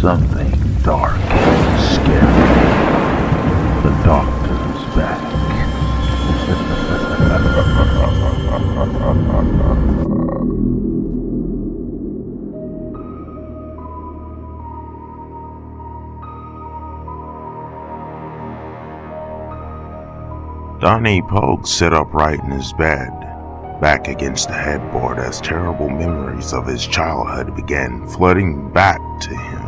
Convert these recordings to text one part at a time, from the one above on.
something dark and scary. The doctor's back. Donnie Pogue sat upright in his bed, back against the headboard as terrible memories of his childhood began flooding back to him.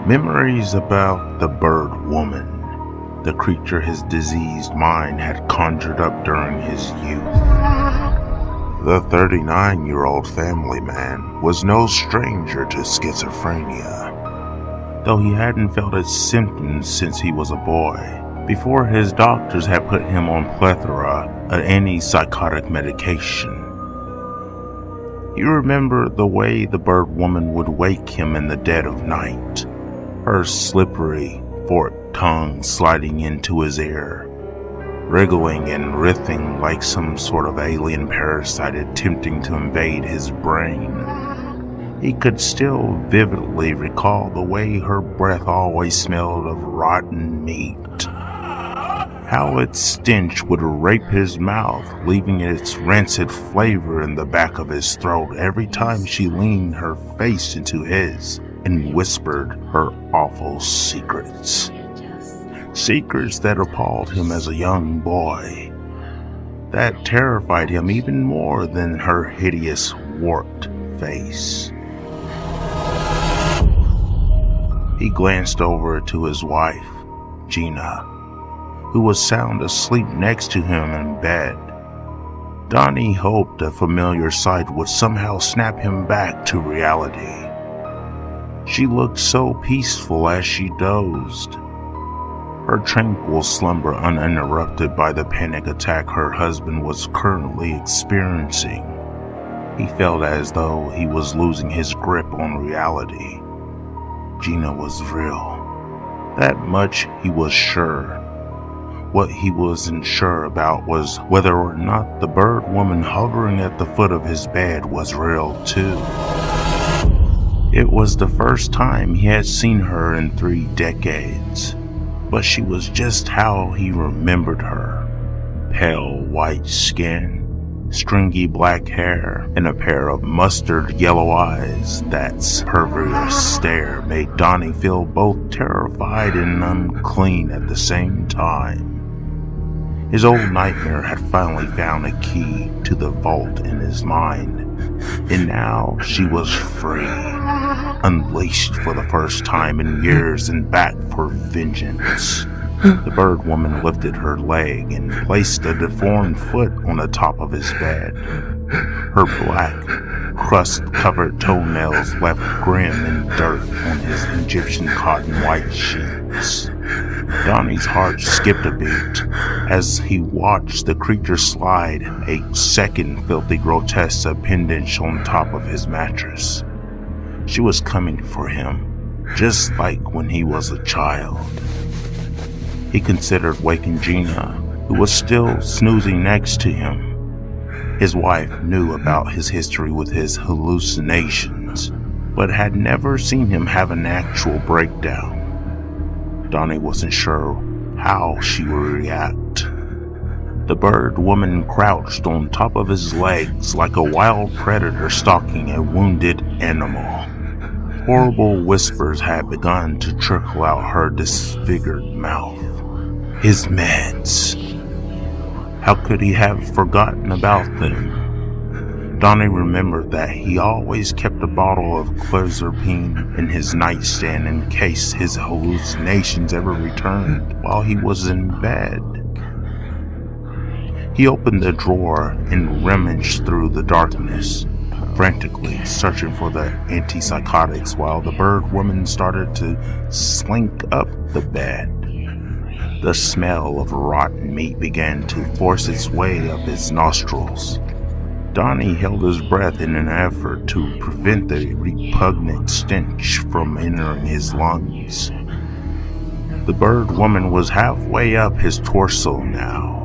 Memories about the bird woman, the creature his diseased mind had conjured up during his youth. The 39-year-old family man was no stranger to schizophrenia, though he hadn't felt its symptoms since he was a boy, before his doctors had put him on plethora of antipsychotic medication. He remembered the way the bird woman would wake him in the dead of night, her slippery, forked tongue sliding into his ear, wriggling and writhing like some sort of alien parasite attempting to invade his brain. He could still vividly recall the way her breath always smelled of rotten meat, how its stench would rape his mouth, leaving its rancid flavor in the back of his throat every time she leaned her face into his and whispered her awful secrets. Secrets that appalled him as a young boy, that terrified him even more than her hideous, warped face. He glanced over to his wife, Gina, who was sound asleep next to him in bed. Donnie hoped a familiar sight would somehow snap him back to reality. She looked so peaceful as she dozed, her tranquil slumber uninterrupted by the panic attack her husband was currently experiencing. He felt as though he was losing his grip on reality. Gina was real. That much he was sure. What he wasn't sure about was whether or not the bird woman hovering at the foot of his bed was real too. It was the first time he had seen her in 3 decades, but she was just how he remembered her. Pale white skin, stringy black hair, and a pair of mustard yellow eyes that's perverse stare made Donnie feel both terrified and unclean at the same time. His old nightmare had finally found a key to the vault in his mind, and now she was free, unleashed for the first time in years and back for vengeance. The bird woman lifted her leg and placed a deformed foot on the top of his bed. Her black, crust-covered toenails left grim and dirt on his Egyptian cotton white sheets. Donnie's heart skipped a beat as he watched the creature slide a second filthy grotesque appendage on top of his mattress. She was coming for him, just like when he was a child. He considered waking Gina, who was still snoozing next to him. His wife knew about his history with his hallucinations, but had never seen him have an actual breakdown. Donnie wasn't sure how she would react. The bird woman crouched on top of his legs like a wild predator stalking a wounded animal. Horrible whispers had begun to trickle out her disfigured mouth. His meds. How could he have forgotten about them? Donnie remembered that he always kept a bottle of clozapine in his nightstand in case his hallucinations ever returned while he was in bed. He opened the drawer and rummaged through the darkness, frantically searching for the antipsychotics while the bird woman started to slink up the bed. The smell of rotten meat began to force its way up his nostrils. Donnie held his breath in an effort to prevent the repugnant stench from entering his lungs. The bird woman was halfway up his torso now.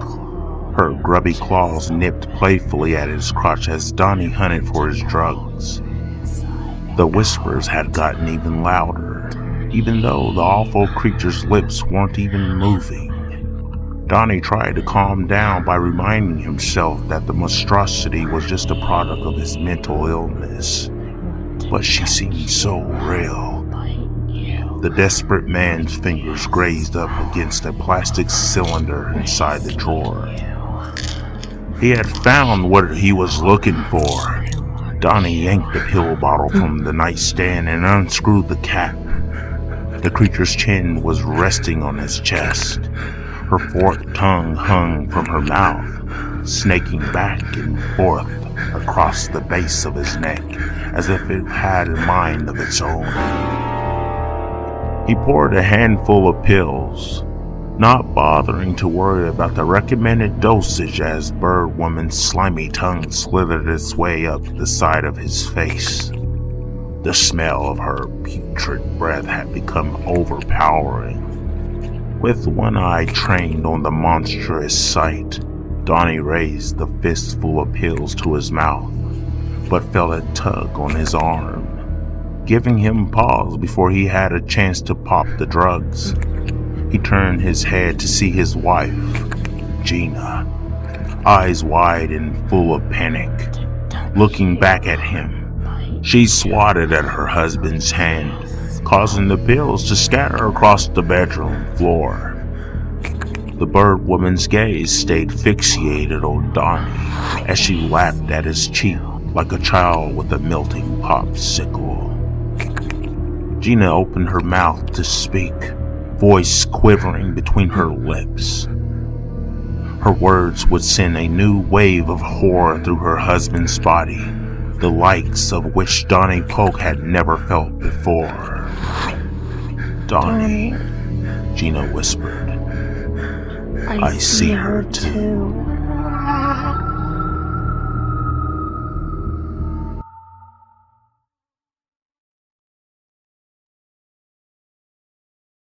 Her grubby claws nipped playfully at his crotch as Donnie hunted for his drugs. The whispers had gotten even louder, even though the awful creature's lips weren't even moving. Donnie tried to calm down by reminding himself that the monstrosity was just a product of his mental illness. But she seemed so real. The desperate man's fingers grazed up against a plastic cylinder inside the drawer. He had found what he was looking for. Donnie yanked the pill bottle from the nightstand and unscrewed the cap. The creature's chin was resting on his chest. Her forked tongue hung from her mouth, snaking back and forth across the base of his neck, as if it had a mind of its own. He poured a handful of pills, not bothering to worry about the recommended dosage as Bird Woman's slimy tongue slithered its way up the side of his face. The smell of her putrid breath had become overpowering. With one eye trained on the monstrous sight, Donnie raised the fistful of pills to his mouth, but felt a tug on his arm, giving him pause before he had a chance to pop the drugs. He turned his head to see his wife, Gina, eyes wide and full of panic, looking back at him. She swatted at her husband's hand, causing the pills to scatter across the bedroom floor. The Bird Woman's gaze stayed fixated on Donnie as she lapped at his cheek like a child with a melting popsicle. Gina opened her mouth to speak, voice quivering between her lips. Her words would send a new wave of horror through her husband's body, the likes of which Donnie Polk had never felt before. Donnie, Gina whispered. I see her too.